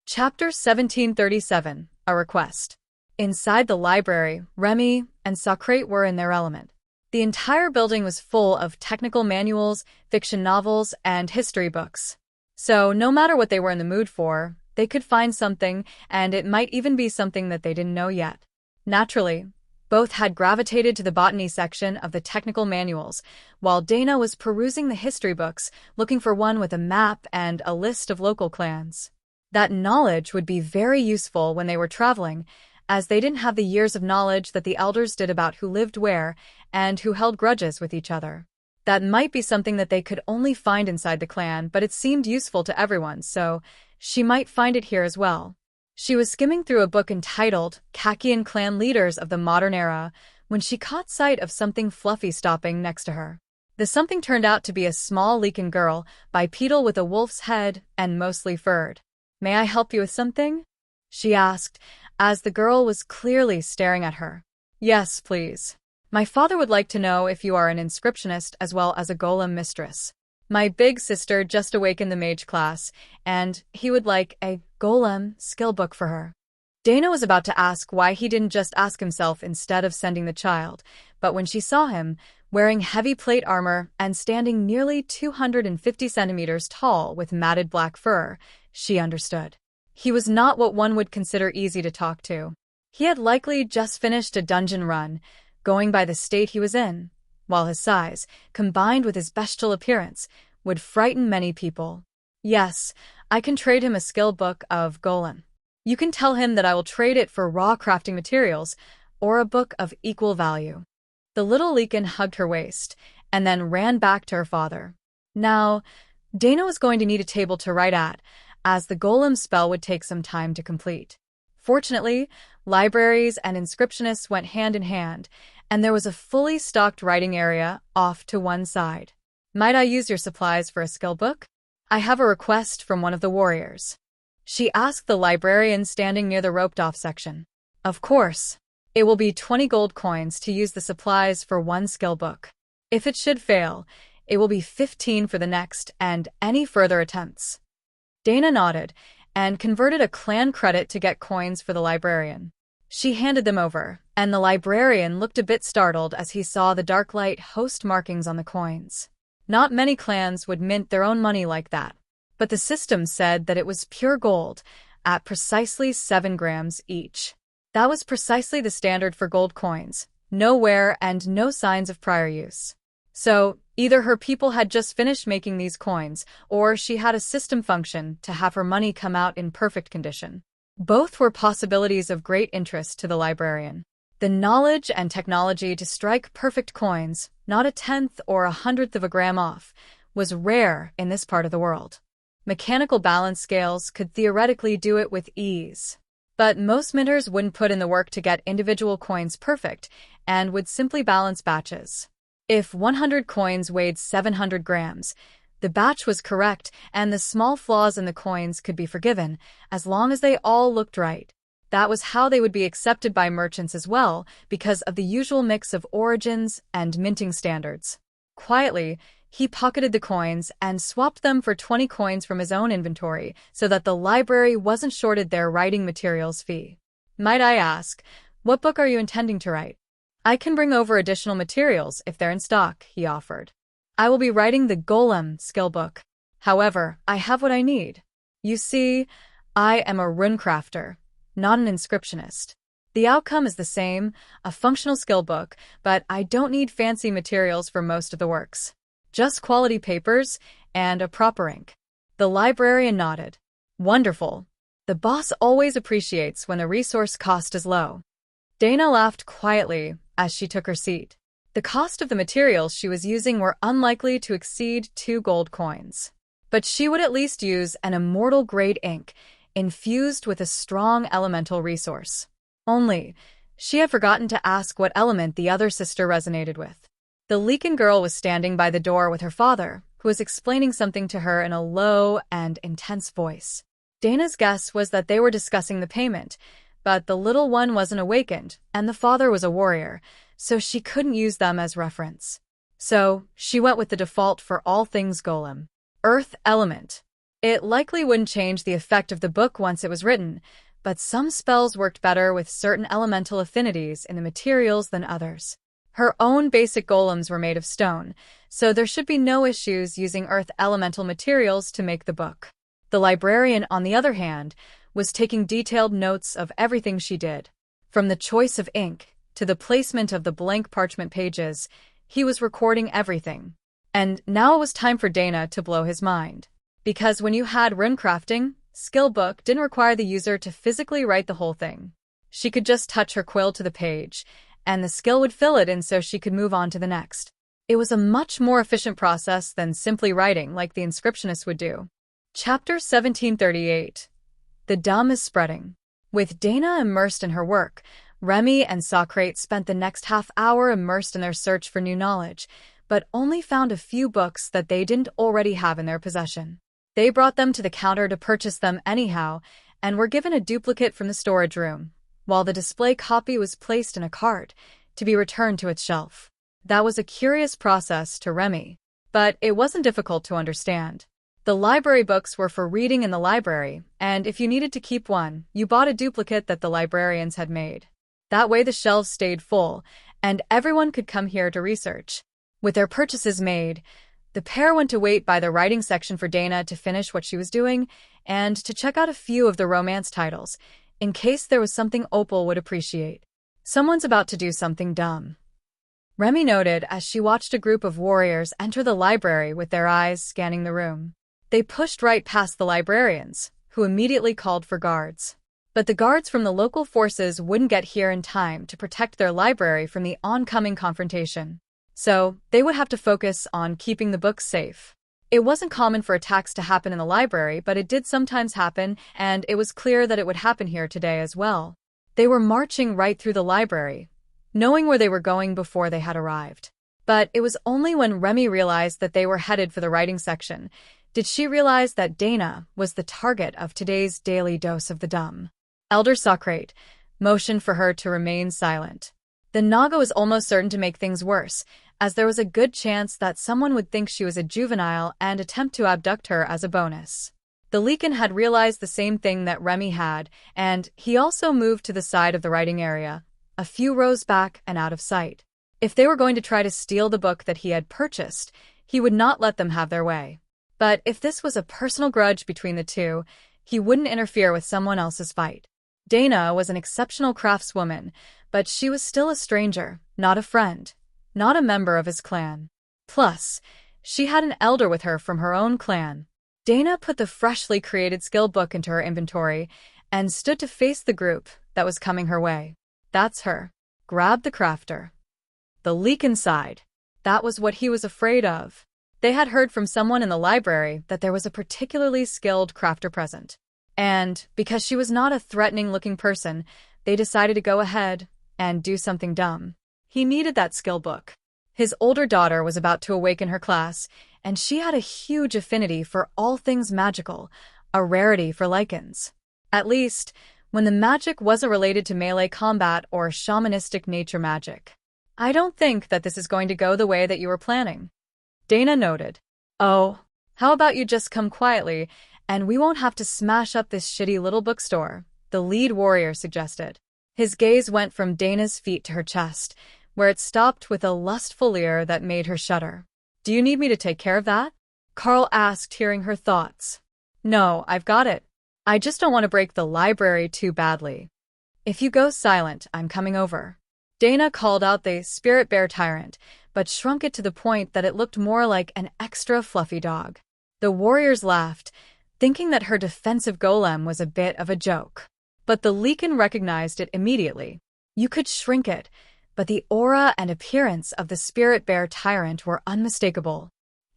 Chapter 1737, A Request. Inside the library, Remy and Socrate were in their element. The entire building was full of technical manuals, fiction novels, and history books. So no matter what they were in the mood for, they could find something, and it might even be something that they didn't know yet. Naturally, both had gravitated to the botany section of the technical manuals, while Dana was perusing the history books, looking for one with a map and a list of local clans. That knowledge would be very useful when they were traveling, as they didn't have the years of knowledge that the elders did about who lived where and who held grudges with each other. That might be something that they could only find inside the clan, but it seemed useful to everyone, so she might find it here as well. She was skimming through a book entitled Kakian Clan Leaders of the Modern Era when she caught sight of something fluffy stopping next to her. The something turned out to be a small Leakin girl, bipedal with a wolf's head and mostly furred. May I help you with something? She asked, as the girl was clearly staring at her. Yes, please. My father would like to know if you are an inscriptionist as well as a golem mistress. My big sister just awakened the mage class, and he would like a golem skill book for her. Dana was about to ask why he didn't just ask himself instead of sending the child, but when she saw him, wearing heavy plate armor and standing nearly 250 centimeters tall with matted black fur, she understood. He was not what one would consider easy to talk to. He had likely just finished a dungeon run, going by the state he was in, while his size, combined with his bestial appearance, would frighten many people. Yes, I can trade him a skill book of golem. You can tell him that I will trade it for raw crafting materials or a book of equal value. The little Leekin hugged her waist and then ran back to her father. Now, Dana was going to need a table to write at, as the golem spell would take some time to complete. Fortunately, libraries and inscriptionists went hand in hand, and there was a fully stocked writing area off to one side. Might I use your supplies for a skill book? I have a request from one of the warriors. She asked the librarian standing near the roped-off section. Of course. It will be 20 gold coins to use the supplies for one skill book. If it should fail, it will be 15 for the next and any further attempts. Dana nodded and converted a clan credit to get coins for the librarian. She handed them over, and the librarian looked a bit startled as he saw the Darklight host markings on the coins. Not many clans would mint their own money like that, but the system said that it was pure gold, at precisely 7 grams each. That was precisely the standard for gold coins, no wear and no signs of prior use. So, either her people had just finished making these coins, or she had a system function to have her money come out in perfect condition. Both were possibilities of great interest to the librarian. The knowledge and technology to strike perfect coins, not a tenth or a hundredth of a gram off, was rare in this part of the world. Mechanical balance scales could theoretically do it with ease. But most minters wouldn't put in the work to get individual coins perfect and would simply balance batches. If 100 coins weighed 700 grams, the batch was correct and the small flaws in the coins could be forgiven as long as they all looked right. That was how they would be accepted by merchants as well because of the usual mix of origins and minting standards. Quietly, he pocketed the coins and swapped them for 20 coins from his own inventory so that the library wasn't shorted their writing materials fee. Might I ask, what book are you intending to write? I can bring over additional materials if they're in stock, he offered. I will be writing the Golem skill book. However, I have what I need. You see, I am a rune crafter, not an inscriptionist. The outcome is the same, a functional skill book, but I don't need fancy materials for most of the works. Just quality papers and a proper ink. The librarian nodded. Wonderful. The boss always appreciates when the resource cost is low. Dana laughed quietly as she took her seat. The cost of the materials she was using were unlikely to exceed 2 gold coins. But she would at least use an immortal-grade ink, infused with a strong elemental resource. Only, she had forgotten to ask what element the other sister resonated with. The Leekin girl was standing by the door with her father, who was explaining something to her in a low and intense voice. Dana's guess was that they were discussing the payment, but the little one wasn't awakened, and the father was a warrior, so she couldn't use them as reference. So, she went with the default for all things golem. Earth element. It likely wouldn't change the effect of the book once it was written, but some spells worked better with certain elemental affinities in the materials than others. Her own basic golems were made of stone, so there should be no issues using earth elemental materials to make the book. The librarian, on the other hand, was taking detailed notes of everything she did. From the choice of ink to the placement of the blank parchment pages, he was recording everything. And now it was time for Dana to blow his mind. Because when you had rune crafting, skill book didn't require the user to physically write the whole thing. She could just touch her quill to the page, and the skill would fill it in so she could move on to the next. It was a much more efficient process than simply writing like the inscriptionist would do. Chapter 1738. The Dumb is Spreading. With Dana immersed in her work, Remy and Socrate spent the next half hour immersed in their search for new knowledge, but only found a few books that they didn't already have in their possession. They brought them to the counter to purchase them anyhow and were given a duplicate from the storage room, while the display copy was placed in a cart to be returned to its shelf. That was a curious process to Remy, but it wasn't difficult to understand. The library books were for reading in the library, and if you needed to keep one, you bought a duplicate that the librarians had made. That way the shelves stayed full, and everyone could come here to research. With their purchases made, the pair went to wait by the writing section for Dana to finish what she was doing and to check out a few of the romance titles, in case there was something Opal would appreciate. Someone's about to do something dumb, Remy noted as she watched a group of warriors enter the library with their eyes scanning the room. They pushed right past the librarians, who immediately called for guards. But the guards from the local forces wouldn't get here in time to protect their library from the oncoming confrontation. So, they would have to focus on keeping the books safe. It wasn't common for attacks to happen in the library, but it did sometimes happen, and it was clear that it would happen here today as well. They were marching right through the library, knowing where they were going before they had arrived. But it was only when Remy realized that they were headed for the writing section did she realize that Dana was the target of today's daily dose of the dumb. Elder Socrate motioned for her to remain silent. The Naga was almost certain to make things worse, as there was a good chance that someone would think she was a juvenile and attempt to abduct her as a bonus. The Leakin had realized the same thing that Remy had, and he also moved to the side of the writing area, a few rows back and out of sight. If they were going to try to steal the book that he had purchased, he would not let them have their way. But if this was a personal grudge between the two, he wouldn't interfere with someone else's fight. Dana was an exceptional craftswoman, but she was still a stranger, not a friend, not a member of his clan. Plus, she had an elder with her from her own clan. Dana put the freshly created skill book into her inventory and stood to face the group that was coming her way. That's her. Grab the crafter. The leak inside. That was what he was afraid of. They had heard from someone in the library that there was a particularly skilled crafter present. And, because she was not a threatening-looking person, they decided to go ahead and do something dumb. He needed that skill book. His older daughter was about to awaken her class, and she had a huge affinity for all things magical, a rarity for lichens. At least, when the magic wasn't related to melee combat or shamanistic nature magic. I don't think that this is going to go the way that you were planning, Dana noted. Oh, how about you just come quietly, and we won't have to smash up this shitty little bookstore, the lead warrior suggested. His gaze went from Dana's feet to her chest, where it stopped with a lustful leer that made her shudder. Do you need me to take care of that? Carl asked, hearing her thoughts. No, I've got it. I just don't want to break the library too badly. If you go silent, I'm coming over. Dana called out the spirit bear tyrant, but shrunk it to the point that it looked more like an extra fluffy dog. The warriors laughed, thinking that her defensive golem was a bit of a joke. But the Leakin recognized it immediately. You could shrink it, but the aura and appearance of the spirit bear tyrant were unmistakable.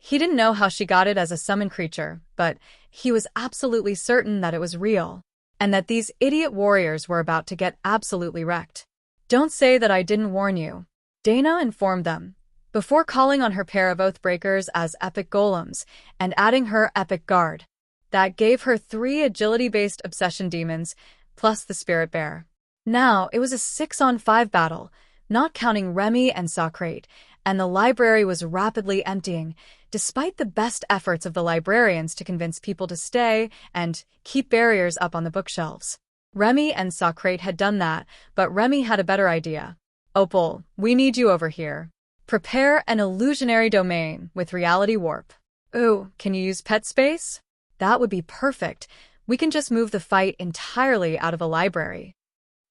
He didn't know how she got it as a summon creature, but he was absolutely certain that it was real, and that these idiot warriors were about to get absolutely wrecked. Don't say that I didn't warn you, Dana informed them, before calling on her pair of Oathbreakers as epic golems and adding her epic guard. That gave her 3 agility-based obsession demons, plus the spirit bear. Now, it was a 6-on-5 battle, not counting Remy and Socrate, and the library was rapidly emptying, despite the best efforts of the librarians to convince people to stay and keep barriers up on the bookshelves. Remy and Socrate had done that, but Remy had a better idea. Opal, we need you over here. Prepare an illusionary domain with reality warp. Ooh, can you use pet space? That would be perfect. We can just move the fight entirely out of a library.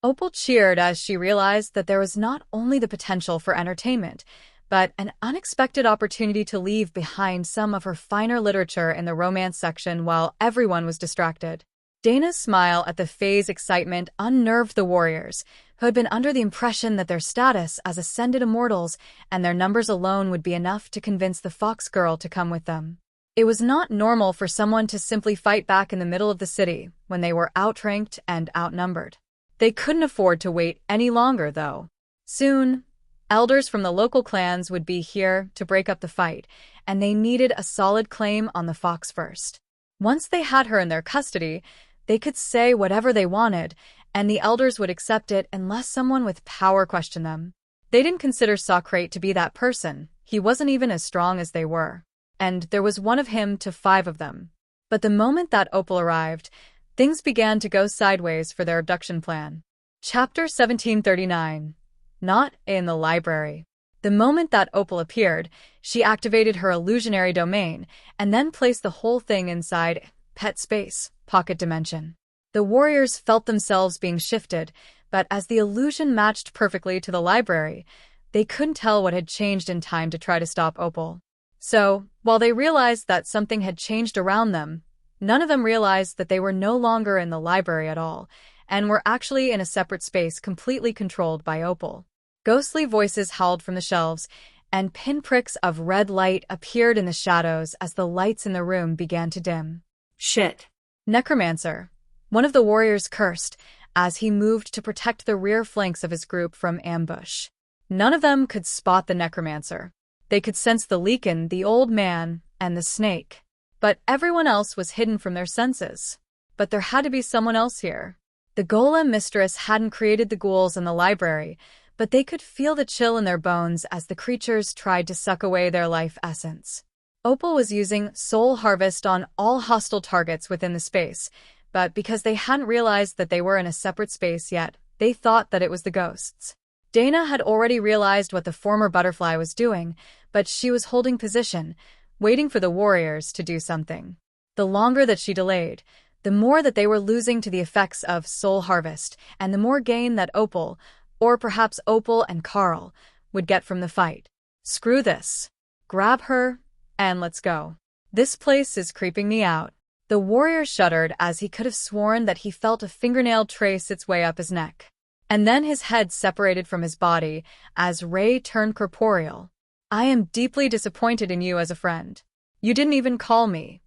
Opal cheered as she realized that there was not only the potential for entertainment, but an unexpected opportunity to leave behind some of her finer literature in the romance section while everyone was distracted. Dana's smile at the Fae's excitement unnerved the warriors, who had been under the impression that their status as ascended immortals and their numbers alone would be enough to convince the fox girl to come with them. It was not normal for someone to simply fight back in the middle of the city when they were outranked and outnumbered. They couldn't afford to wait any longer, though. Soon, elders from the local clans would be here to break up the fight, and they needed a solid claim on the fox first. Once they had her in their custody, they could say whatever they wanted, and the elders would accept it unless someone with power questioned them. They didn't consider Socrate to be that person. He wasn't even as strong as they were. And there was one of him to 5 of them. But the moment that Opal arrived, things began to go sideways for their abduction plan. Chapter 1739. Not in the library. The moment that Opal appeared, she activated her illusionary domain and then placed the whole thing inside pet space, pocket dimension. The warriors felt themselves being shifted, but as the illusion matched perfectly to the library, they couldn't tell what had changed in time to try to stop Opal. So, while they realized that something had changed around them, none of them realized that they were no longer in the library at all, and were actually in a separate space completely controlled by Opal. Ghostly voices howled from the shelves, and pinpricks of red light appeared in the shadows as the lights in the room began to dim. Shit. Necromancer. One of the warriors cursed as he moved to protect the rear flanks of his group from ambush. None of them could spot the necromancer. They could sense the Leakin, the old man, and the snake. But everyone else was hidden from their senses. But there had to be someone else here. The golem mistress hadn't created the ghouls in the library, but they could feel the chill in their bones as the creatures tried to suck away their life essence. Opal was using Soul Harvest on all hostile targets within the space, but because they hadn't realized that they were in a separate space yet, they thought that it was the ghosts. Dana had already realized what the former butterfly was doing, but she was holding position, waiting for the warriors to do something. The longer that she delayed, the more that they were losing to the effects of Soul Harvest, and the more gain that Opal, or perhaps Opal and Carl, would get from the fight. Screw this. Grab her, and let's go. This place is creeping me out. The warrior shuddered as he could have sworn that he felt a fingernail trace its way up his neck. And then his head separated from his body as Ray turned corporeal. I am deeply disappointed in you as a friend. You didn't even call me.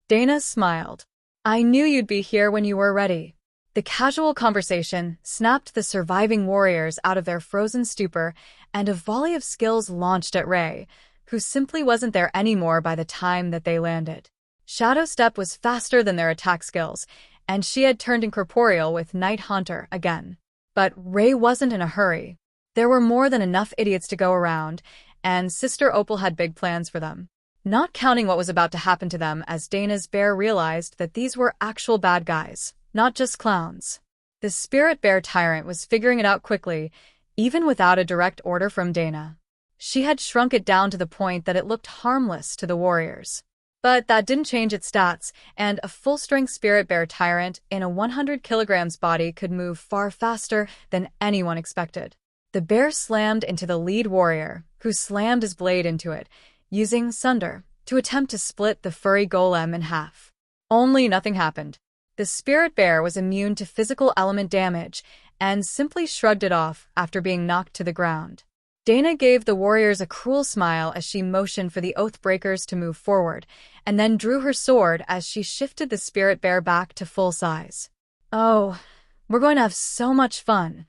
Dana smiled. I knew you'd be here when you were ready. The casual conversation snapped the surviving warriors out of their frozen stupor, and a volley of skills launched at Ray, who simply wasn't there anymore by the time that they landed. Shadow Step was faster than their attack skills, and she had turned incorporeal with Night Haunter again. But Ray wasn't in a hurry. There were more than enough idiots to go around, and Sister Opal had big plans for them. Not counting what was about to happen to them as Dana's bear realized that these were actual bad guys, not just clowns. The Spirit Bear Tyrant was figuring it out quickly, even without a direct order from Dana. She had shrunk it down to the point that it looked harmless to the warriors. But that didn't change its stats, and a full-strength Spirit Bear Tyrant in a 100 kilograms body could move far faster than anyone expected. The bear slammed into the lead warrior, who slammed his blade into it, using Sunder to attempt to split the furry golem in half. Only nothing happened. The Spirit Bear was immune to physical element damage and simply shrugged it off after being knocked to the ground. Dana gave the warriors a cruel smile as she motioned for the Oathbreakers to move forward, and then drew her sword as she shifted the Spirit Bear back to full size. Oh, we're going to have so much fun.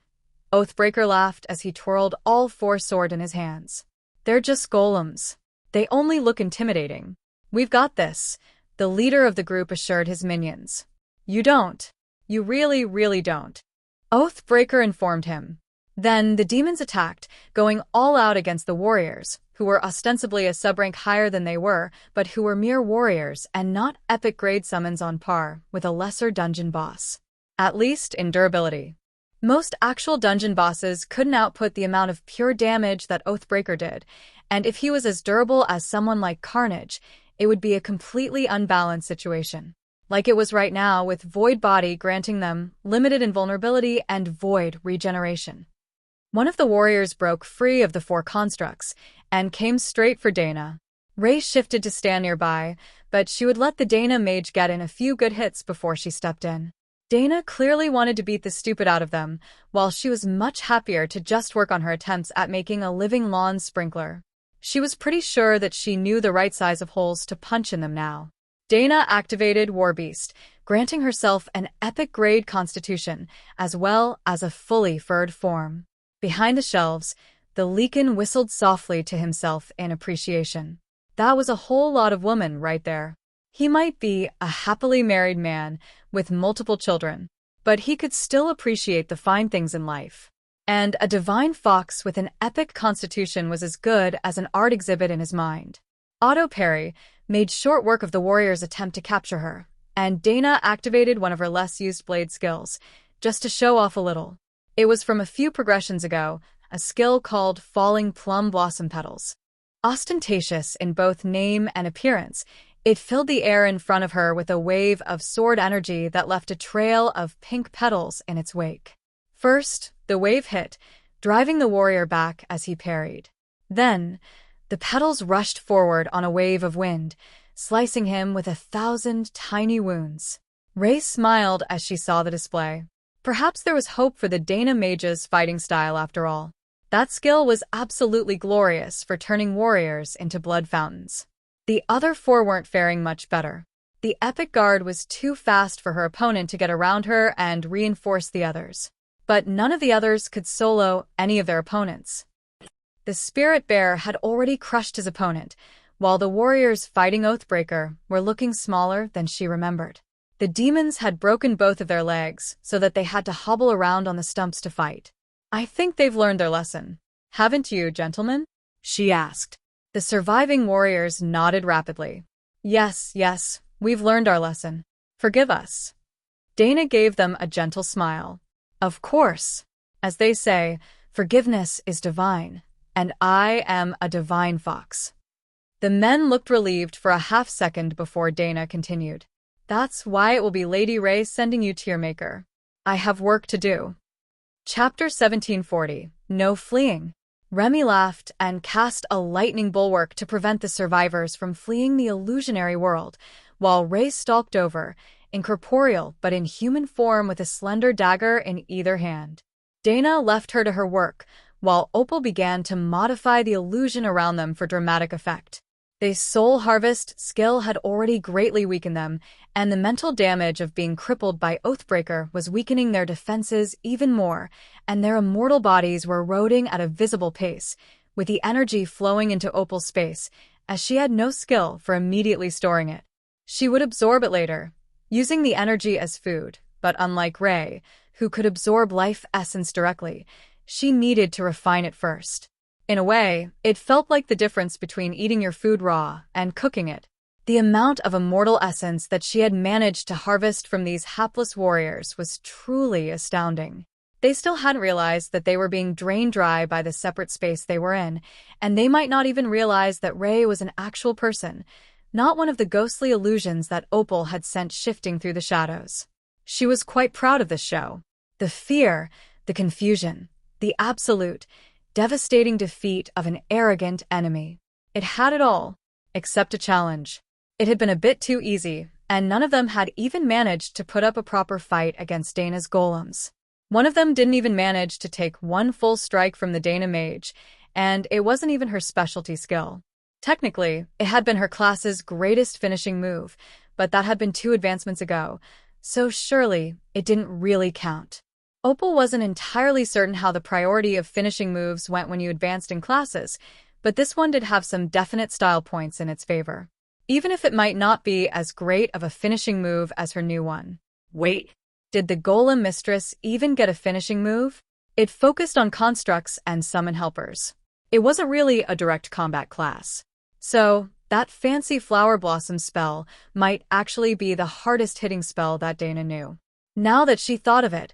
Oathbreaker laughed as he twirled all 4 swords in his hands. They're just golems. They only look intimidating. We've got this, the leader of the group assured his minions. You don't. You really, really don't. Oathbreaker informed him. Then the demons attacked, going all out against the warriors, who were ostensibly a sub-rank higher than they were, but who were mere warriors and not epic grade summons on par with a lesser dungeon boss. At least in durability. Most actual dungeon bosses couldn't output the amount of pure damage that Oathbreaker did, and if he was as durable as someone like Carnage, it would be a completely unbalanced situation. Like it was right now, with Void Body granting them limited invulnerability and void regeneration. One of the warriors broke free of the 4 constructs and came straight for Dana. Ray shifted to stand nearby, but she would let the Dana mage get in a few good hits before she stepped in. Dana clearly wanted to beat the stupid out of them, while she was much happier to just work on her attempts at making a living lawn sprinkler. She was pretty sure that she knew the right size of holes to punch in them now. Dana activated Warbeast, granting herself an epic grade constitution, as well as a fully furred form. Behind the shelves, the Leakin whistled softly to himself in appreciation. That was a whole lot of woman right there. He might be a happily married man with multiple children, but he could still appreciate the fine things in life. And a divine fox with an epic constitution was as good as an art exhibit in his mind. Otto Perry made short work of the warrior's attempt to capture her, and Dana activated one of her less-used blade skills, just to show off a little. It was from a few progressions ago, a skill called Falling Plum Blossom Petals. Ostentatious in both name and appearance, it filled the air in front of her with a wave of sword energy that left a trail of pink petals in its wake. First, the wave hit, driving the warrior back as he parried. Then, the petals rushed forward on a wave of wind, slicing him with 1,000 tiny wounds. Ray smiled as she saw the display. Perhaps there was hope for the Dana mage's fighting style after all. That skill was absolutely glorious for turning warriors into blood fountains. The other four weren't faring much better. The epic guard was too fast for her opponent to get around her and reinforce the others. But none of the others could solo any of their opponents. The Spirit Bear had already crushed his opponent, while the warriors fighting Oathbreaker were looking smaller than she remembered. The demons had broken both of their legs so that they had to hobble around on the stumps to fight. "I think they've learned their lesson. Haven't you, gentlemen?" she asked. The surviving warriors nodded rapidly. Yes, we've learned our lesson. Forgive us." Dana gave them a gentle smile. "Of course. As they say, forgiveness is divine, and I am a divine fox." The men looked relieved for a half-second before Dana continued. "That's why it will be Lady Ray sending you to your maker. I have work to do." Chapter 1740. No Fleeing. Remy laughed and cast a lightning bulwark to prevent the survivors from fleeing the illusionary world, while Ray stalked over, incorporeal but in human form with a slender dagger in either hand. Dana left her to her work, while Opal began to modify the illusion around them for dramatic effect. The soul harvest skill had already greatly weakened them, and the mental damage of being crippled by Oathbreaker was weakening their defenses even more, and their immortal bodies were eroding at a visible pace, with the energy flowing into Opal's space, as she had no skill for immediately storing it. She would absorb it later, using the energy as food, but unlike Ray, who could absorb life essence directly, she needed to refine it first. In a way, it felt like the difference between eating your food raw and cooking it. The amount of immortal essence that she had managed to harvest from these hapless warriors was truly astounding. They still hadn't realized that they were being drained dry by the separate space they were in, and they might not even realize that Ray was an actual person, not one of the ghostly illusions that Opal had sent shifting through the shadows. She was quite proud of this show. The fear, the confusion, the absolute, devastating defeat of an arrogant enemy. It had it all, except a challenge. It had been a bit too easy, and none of them had even managed to put up a proper fight against Dana's golems. One of them didn't even manage to take one full strike from the Dana mage, and it wasn't even her specialty skill. Technically, it had been her class's greatest finishing move, but that had been 2 advancements ago, so surely it didn't really count. Opal wasn't entirely certain how the priority of finishing moves went when you advanced in classes, but this one did have some definite style points in its favor, even if it might not be as great of a finishing move as her new one. Wait, did the Golem Mistress even get a finishing move? It focused on constructs and summon helpers. It wasn't really a direct combat class. So, that fancy flower blossom spell might actually be the hardest hitting spell that Dana knew. Now that she thought of it,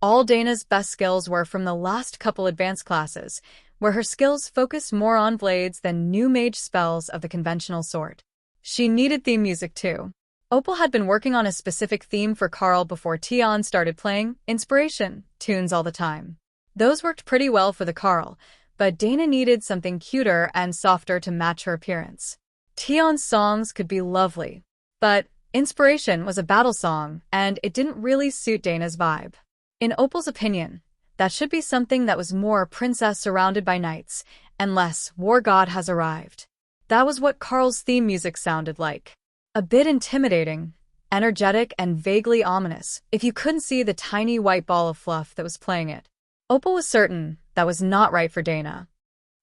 all Dana's best skills were from the last couple advanced classes, where her skills focused more on blades than new mage spells of the conventional sort. She needed theme music too. Opal had been working on a specific theme for Carl before Tion started playing inspiration tunes all the time. Those worked pretty well for the Carl, but Dana needed something cuter and softer to match her appearance. Tion's songs could be lovely, but inspiration was a battle song, and it didn't really suit Dana's vibe. In Opal's opinion, that should be something that was more princess surrounded by knights, and less war god has arrived. That was what Carl's theme music sounded like. A bit intimidating, energetic, and vaguely ominous, if you couldn't see the tiny white ball of fluff that was playing it. Opal was certain that was not right for Dana.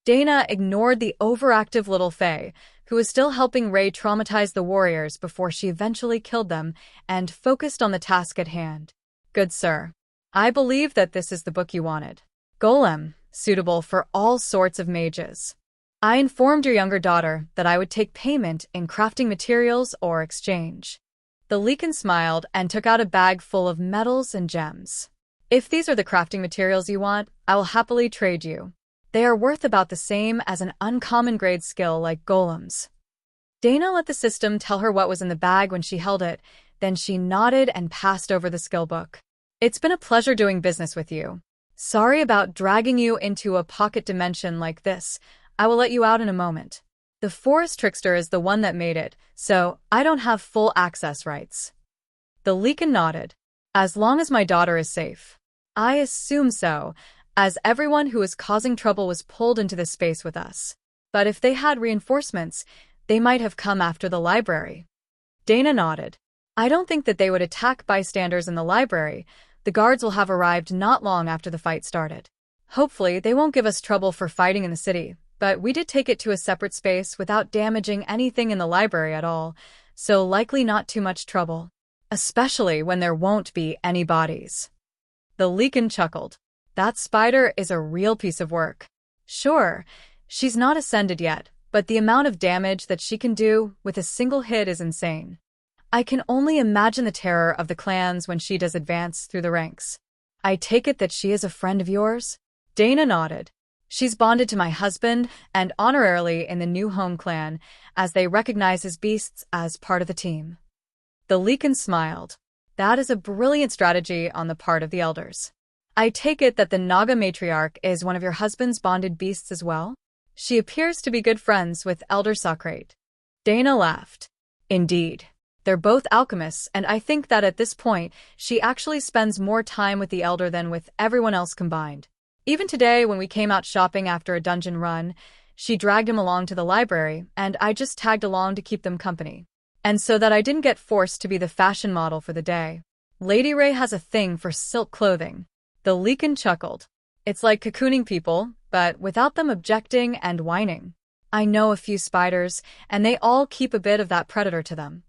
Dana ignored the overactive little Fae, who was still helping Ray traumatize the warriors before she eventually killed them, and focused on the task at hand. Good sir. I believe that this is the book you wanted. Golem, suitable for all sorts of mages. I informed your younger daughter that I would take payment in crafting materials or exchange. The Leakin smiled and took out a bag full of metals and gems. If these are the crafting materials you want, I will happily trade you. They are worth about the same as an uncommon grade skill like golems. Dana let the system tell her what was in the bag when she held it, then she nodded and passed over the skill book. It's been a pleasure doing business with you. Sorry about dragging you into a pocket dimension like this. I will let you out in a moment. The forest trickster is the one that made it, so I don't have full access rights. The Leakin nodded. As long as my daughter is safe. I assume so, as everyone who was causing trouble was pulled into this space with us. But if they had reinforcements, they might have come after the library. Dana nodded. I don't think that they would attack bystanders in the library. The guards will have arrived not long after the fight started. Hopefully, they won't give us trouble for fighting in the city, but we did take it to a separate space without damaging anything in the library at all, so likely not too much trouble. Especially when there won't be any bodies. The Leakin chuckled. That spider is a real piece of work. Sure, she's not ascended yet, but the amount of damage that she can do with a single hit is insane. I can only imagine the terror of the clans when she does advance through the ranks. I take it that she is a friend of yours? Dana nodded. She's bonded to my husband and honorarily in the new home clan, as they recognize his beasts as part of the team. The Leakin smiled. That is a brilliant strategy on the part of the elders. I take it that the Naga matriarch is one of your husband's bonded beasts as well? She appears to be good friends with Elder Socrate. Dana laughed. Indeed. They're both alchemists, and I think that at this point, she actually spends more time with the Elder than with everyone else combined. Even today, when we came out shopping after a dungeon run, she dragged him along to the library, and I just tagged along to keep them company. And so that I didn't get forced to be the fashion model for the day. Lady Ray has a thing for silk clothing. The Leakin chuckled. It's like cocooning people, but without them objecting and whining. I know a few spiders, and they all keep a bit of that predator to them.